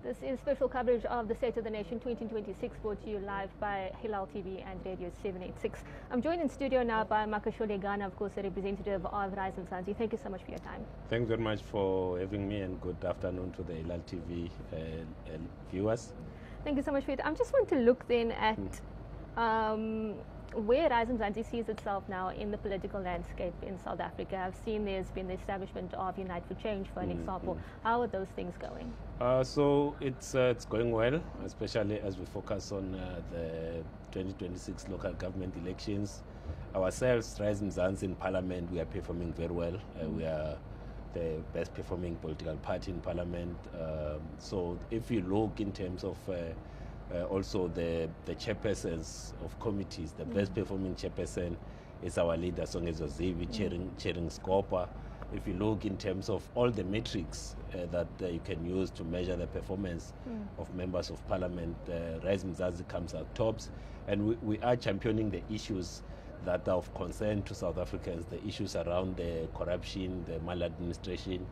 This is special coverage of the State of the Nation 2026, brought to you live by Hilaal TV and Radio 786. I'm joined in studio now by Makashule Gana, of course, a representative of Rise Mzansi. Thank you so much for your time. Thanks very much for having me, and good afternoon to the Hilaal TV viewers. Thank you so much for your time. I just want to look then at where Rise Mzansi sees itself now in the political landscape in South Africa. I've seen there's been the establishment of Unite for Change, for an example. How are those things going? So it's going well, especially as we focus on the 2026 local government elections. Ourselves, Rise Mzansi in Parliament, we are performing very well. We are the best performing political party in Parliament. So if you look in terms of also the chairpersons of committees, the best performing chairperson is our leader, SONA chairing Scopa. If you look in terms of all the metrics that you can use to measure the performance of members of Parliament, Rise Mzansi comes out tops, and we are championing the issues that are of concern to South Africans, the issues around the corruption, the maladministration,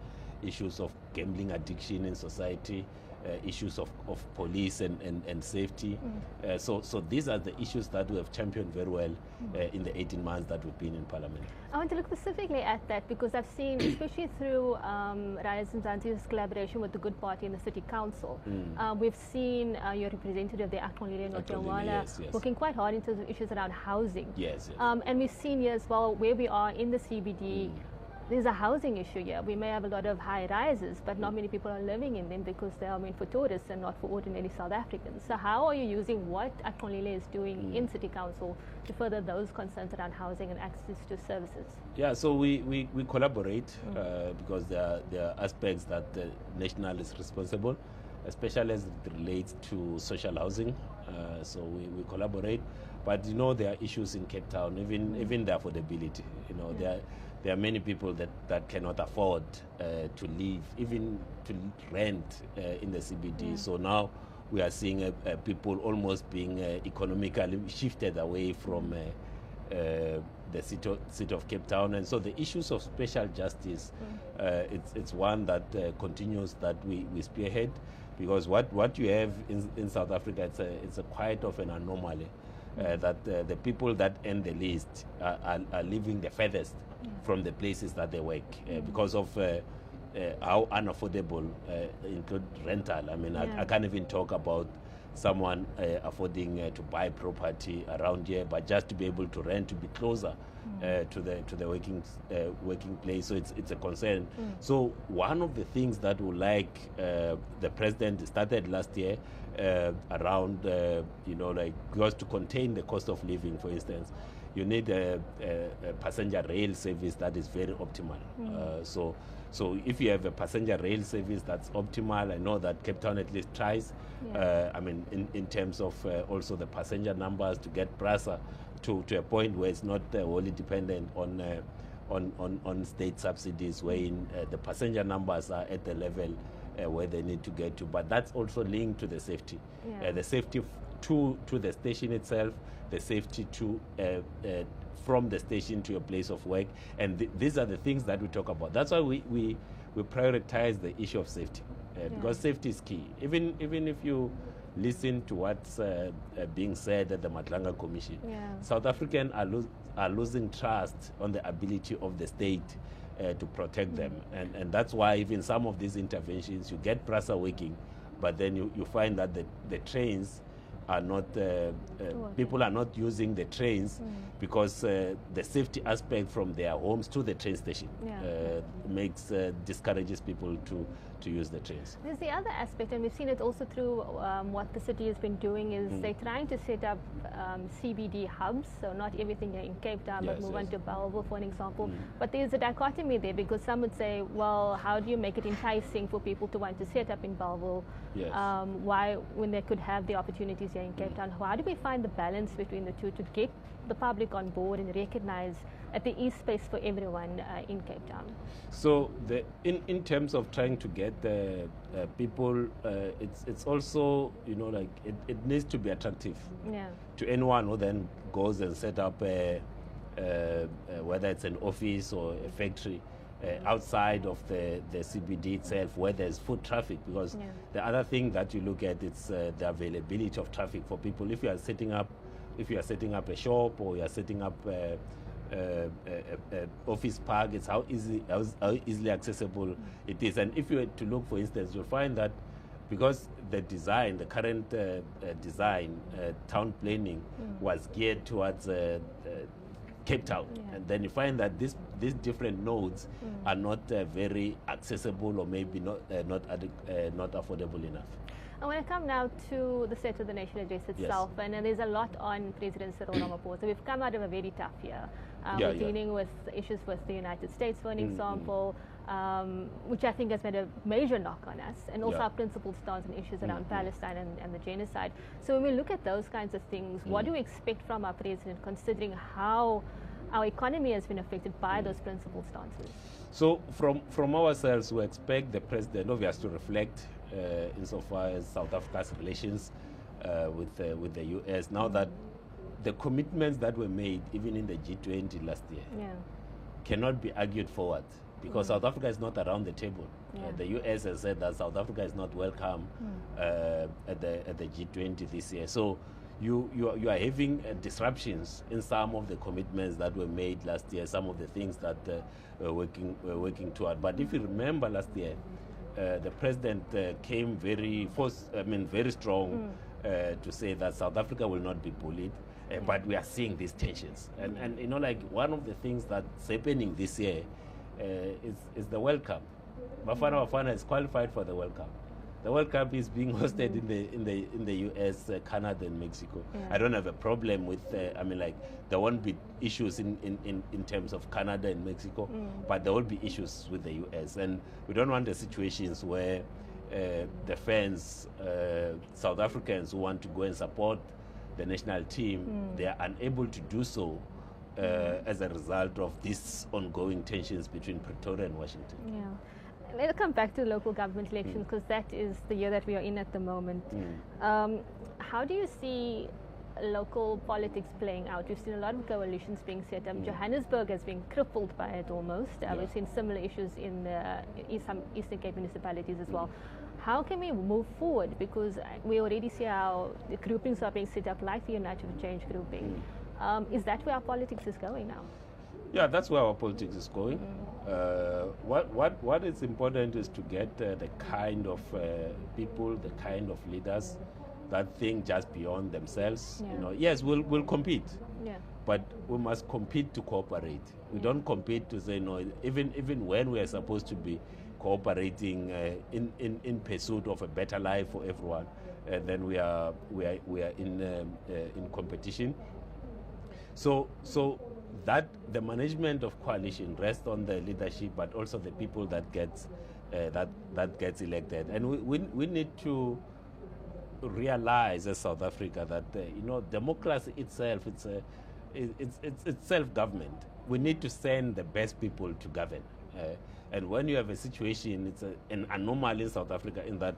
issues of gambling addiction in society, issues of police and safety. So these are the issues that we have championed very well in the 18 months that we've been in Parliament. I want to look specifically at that because I've seen, especially through Rise Mzansi's collaboration with the Good Party in the City Council, we've seen your representative, the Hilaal, working quite hard in terms of issues around housing. Yes. And we've seen here as well, where we are in the CBD, there's a housing issue here. We may have a lot of high rises, but not many people are living in them because they are meant for tourists and not for ordinary South Africans. So how are you using what Hilaal is doing in City Council to further those concerns around housing and access to services? Yeah, so we collaborate because there are aspects that the national is responsible, especially as it relates to social housing. So we collaborate, but you know there are issues in Cape Town, even the affordability. You know there are many people that cannot afford to live, even to rent in the CBD. So now we are seeing people almost being economically shifted away from the city of Cape Town. And so the issues of special justice, it's one that continues, that we spearhead, because what you have in South Africa, it's a quite of an anomaly. That the people that earn the least are living the furthest from the places that they work because of how unaffordable include rental. I mean, I can't even talk about someone affording to buy property around here, but just to be able to rent, to be closer to the working place. So it's a concern. So one of the things that we like, the president started last year around because to contain the cost of living, for instance, you need a passenger rail service that is very optimal. So if you have a passenger rail service that's optimal, I know that Cape Town at least tries. I mean, in terms of also the passenger numbers, to get PRASA to a point where it's not wholly dependent on state subsidies, wherein the passenger numbers are at the level where they need to get to. But that's also linked to the safety, the safety to the station itself, the safety to from the station to your place of work, and these are the things that we talk about. That's why we prioritize the issue of safety, because safety is key. Even if you listen to what's being said at the Matlanga Commission, South Africans are losing trust on the ability of the state to protect them, and that's why even some of these interventions, you get PRASA working, but then you find that the trains are not, people are not using the trains because the safety aspect from their homes to the train station discourages people to use the trains. There's the other aspect, and we've seen it also through what the city has been doing, is they're trying to set up CBD hubs, so not everything in Cape Town, but move on to Bellville, for an example. But there's a dichotomy there, because some would say, well, how do you make it enticing for people to want to set up in Bellville? Why, when they could have the opportunities here in Cape Town? How do we find the balance between the two to get the public on board and recognize that there is space for everyone in Cape Town? So in terms of trying to get people, it's also, it needs to be attractive to anyone who then goes and set up whether it's an office or a factory. outside of the CBD itself, where there's foot traffic, because the other thing that you look at, it's the availability of traffic for people. If you are setting up a shop, or you are setting up office park, it's how easily accessible it is. And if you were to look, for instance, you'll find that because the current design, town planning was geared towards Cape Town, and then you find that these different nodes are not very accessible, or maybe not affordable enough. I want to come now to the State of the Nation address itself, and there's a lot on President Cyril Ramaphosa. We've come out of a very tough year. We're dealing with issues with the United States, for an example, which I think has made a major knock on us, and also our principled stance on issues around Palestine and the genocide. So when we look at those kinds of things, what do we expect from our president, considering how our economy has been affected by those principled stances? So from ourselves, we expect the president obviously to reflect insofar as South Africa's relations with the US, now that the commitments that were made even in the G20 last year cannot be argued forward, because South Africa is not around the table. The US has said that South Africa is not welcome at the G20 this year. So you are having disruptions in some of the commitments that were made last year, some of the things that we're working toward. But if you remember last year, the president came very strong to say that South Africa will not be bullied, but we are seeing these tensions. And you know, like, one of the things that's happening this year is the World Cup. Bafana Bafana is qualified for the World Cup. The World Cup is being hosted in the US, Canada, and Mexico. I don't have a problem with. There won't be issues in terms of Canada and Mexico, but there will be issues with the US, and we don't want the situations where the fans, South Africans who want to go and support the national team, they are unable to do so as a result of these ongoing tensions between Pretoria and Washington. Let's come back to local government elections, because that is the year that we are in at the moment. How do you see local politics playing out? We've seen a lot of coalitions being set up. Johannesburg has been crippled by it almost. We've seen similar issues in some Eastern Cape municipalities as well. How can we move forward? Because we already see how the groupings are being set up, like the United for Change grouping. Is that where our politics is going now? Yeah, that's where our politics is going. What is important is to get the kind of people, the kind of leaders that think just beyond themselves. You know, yes, we'll compete, but we must compete to cooperate. We don't compete to say no. Even when we are supposed to be cooperating in pursuit of a better life for everyone, then we are in competition. So that the management of coalition rests on the leadership, but also the people that gets elected. And we need to realize as South Africa that democracy itself, it's self-government. We need to send the best people to govern. And when you have a situation, it's an anomaly in South Africa, in that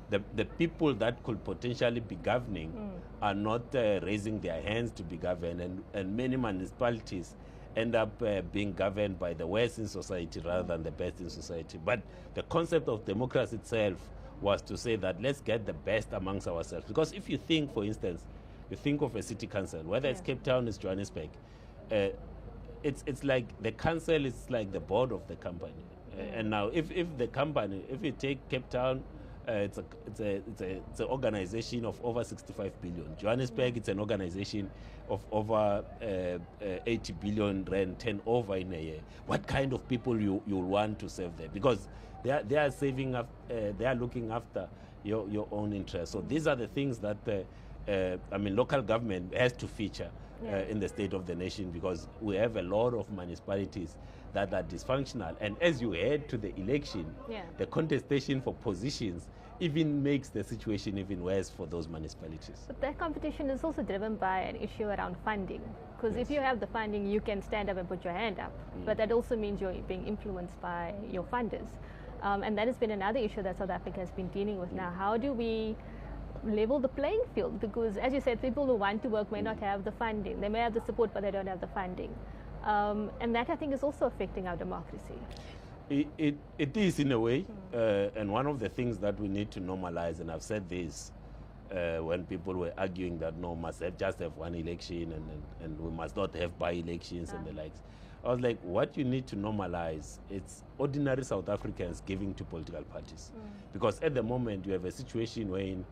the people that could potentially be governing are not raising their hands to be governed, and many municipalities end up being governed by the worst in society rather than the best in society. But the concept of democracy itself was to say that let's get the best amongst ourselves. Because if you think, for instance, you think of a city council, whether it's Cape Town, it's Johannesburg, it's like the council is like the board of the company. And now if you take Cape Town, it's an organization of over 65 billion. Johannesburg, it's an organization of over 80 billion rand turnover in a year. What kind of people you'll want to serve there? Because they are saving up, they are looking after your own interests. So these are the things that local government has to feature in the State of the Nation, because we have a lot of municipalities that are dysfunctional. And as you head to the election, the contestation for positions even makes the situation even worse for those municipalities. But that competition is also driven by an issue around funding. Because if you have the funding, you can stand up and put your hand up. But that also means you're being influenced by your funders. And that has been another issue that South Africa has been dealing with now. How do we level the playing field? Because, as you said, people who want to work may not have the funding. They may have the support, but they don't have the funding. And that, I think, is also affecting our democracy. It is in a way, and one of the things that we need to normalize, and I've said this when people were arguing that no, must just have one election and we must not have by-elections and the likes. I was like, what you need to normalize, it's ordinary South Africans giving to political parties. Because at the moment, you have a situation wherein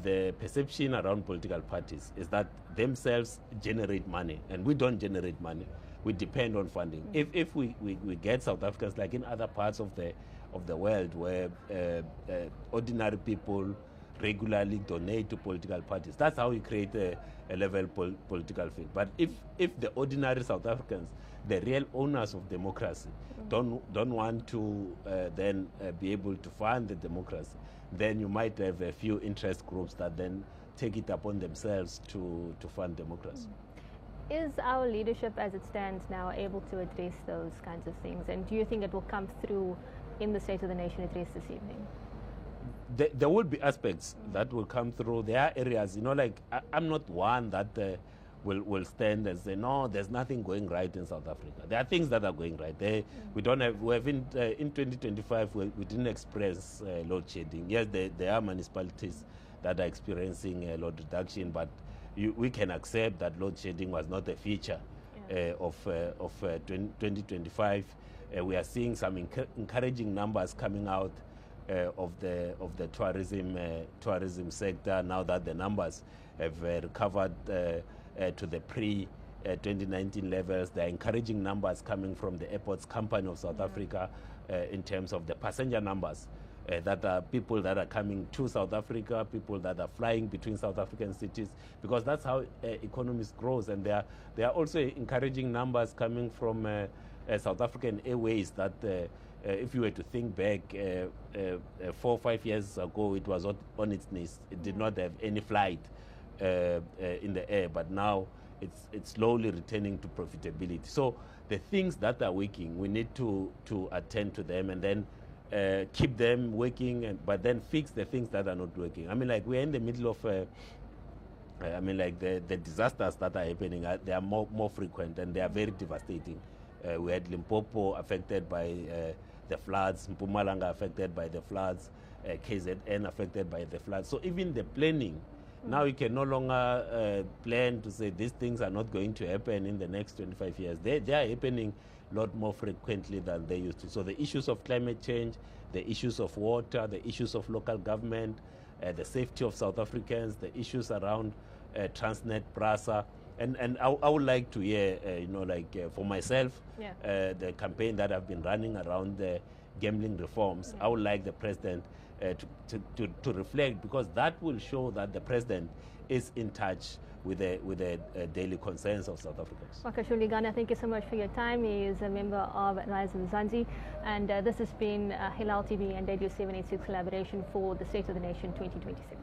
the perception around political parties is that themselves generate money, and we don't generate money. We depend on funding. If we get South Africans, like in other parts of the world where ordinary people regularly donate to political parties, that's how we create a level political field. But if the ordinary South Africans, the real owners of democracy, don't want to then be able to fund the democracy, then you might have a few interest groups that then take it upon themselves to fund democracy. Is our leadership as it stands now able to address those kinds of things? And do you think it will come through in the State of the Nation address this evening? There will be aspects that will come through. There are areas, like I'm not one that will stand and say, no, there's nothing going right in South Africa. There are things that are going right. We have in 2025, we didn't experience load shedding. Yes, there are municipalities that are experiencing load reduction, but we can accept that load shedding was not a feature of 2025. We are seeing some encouraging numbers coming out of the tourism sector now that the numbers have recovered to the pre-2019 levels. There are encouraging numbers coming from the Airports Company of South Africa in terms of the passenger numbers. That are people that are coming to South Africa, people that are flying between South African cities, because that's how economies grows. And there are also encouraging numbers coming from South African Airways that if you were to think back 4 or 5 years ago, it was on its knees. It did not have any flight in the air, but now it's slowly returning to profitability. So the things that are working, we need to attend to them and then keep them working, but then fix the things that are not working. I mean, like we're in the middle of, the disasters that are happening, they are more frequent and they are very devastating. We had Limpopo affected by the floods, Mpumalanga affected by the floods, KZN affected by the floods. So even the planning, now you can no longer plan to say these things are not going to happen in the next 25 years. They are happening a lot more frequently than they used to. So the issues of climate change, the issues of water, the issues of local government, the safety of South Africans, the issues around Transnet, PRASA, and I would like to hear, for myself, the campaign that I've been running around the gambling reforms. I would like the president to reflect, because that will show that the president is in touch with the daily concerns of South Africans. Makashule Gana, thank you so much for your time. He is a member of Rise of Mzansi, and this has been Hilaal TV and Radio 786 collaboration for the State of the Nation 2026.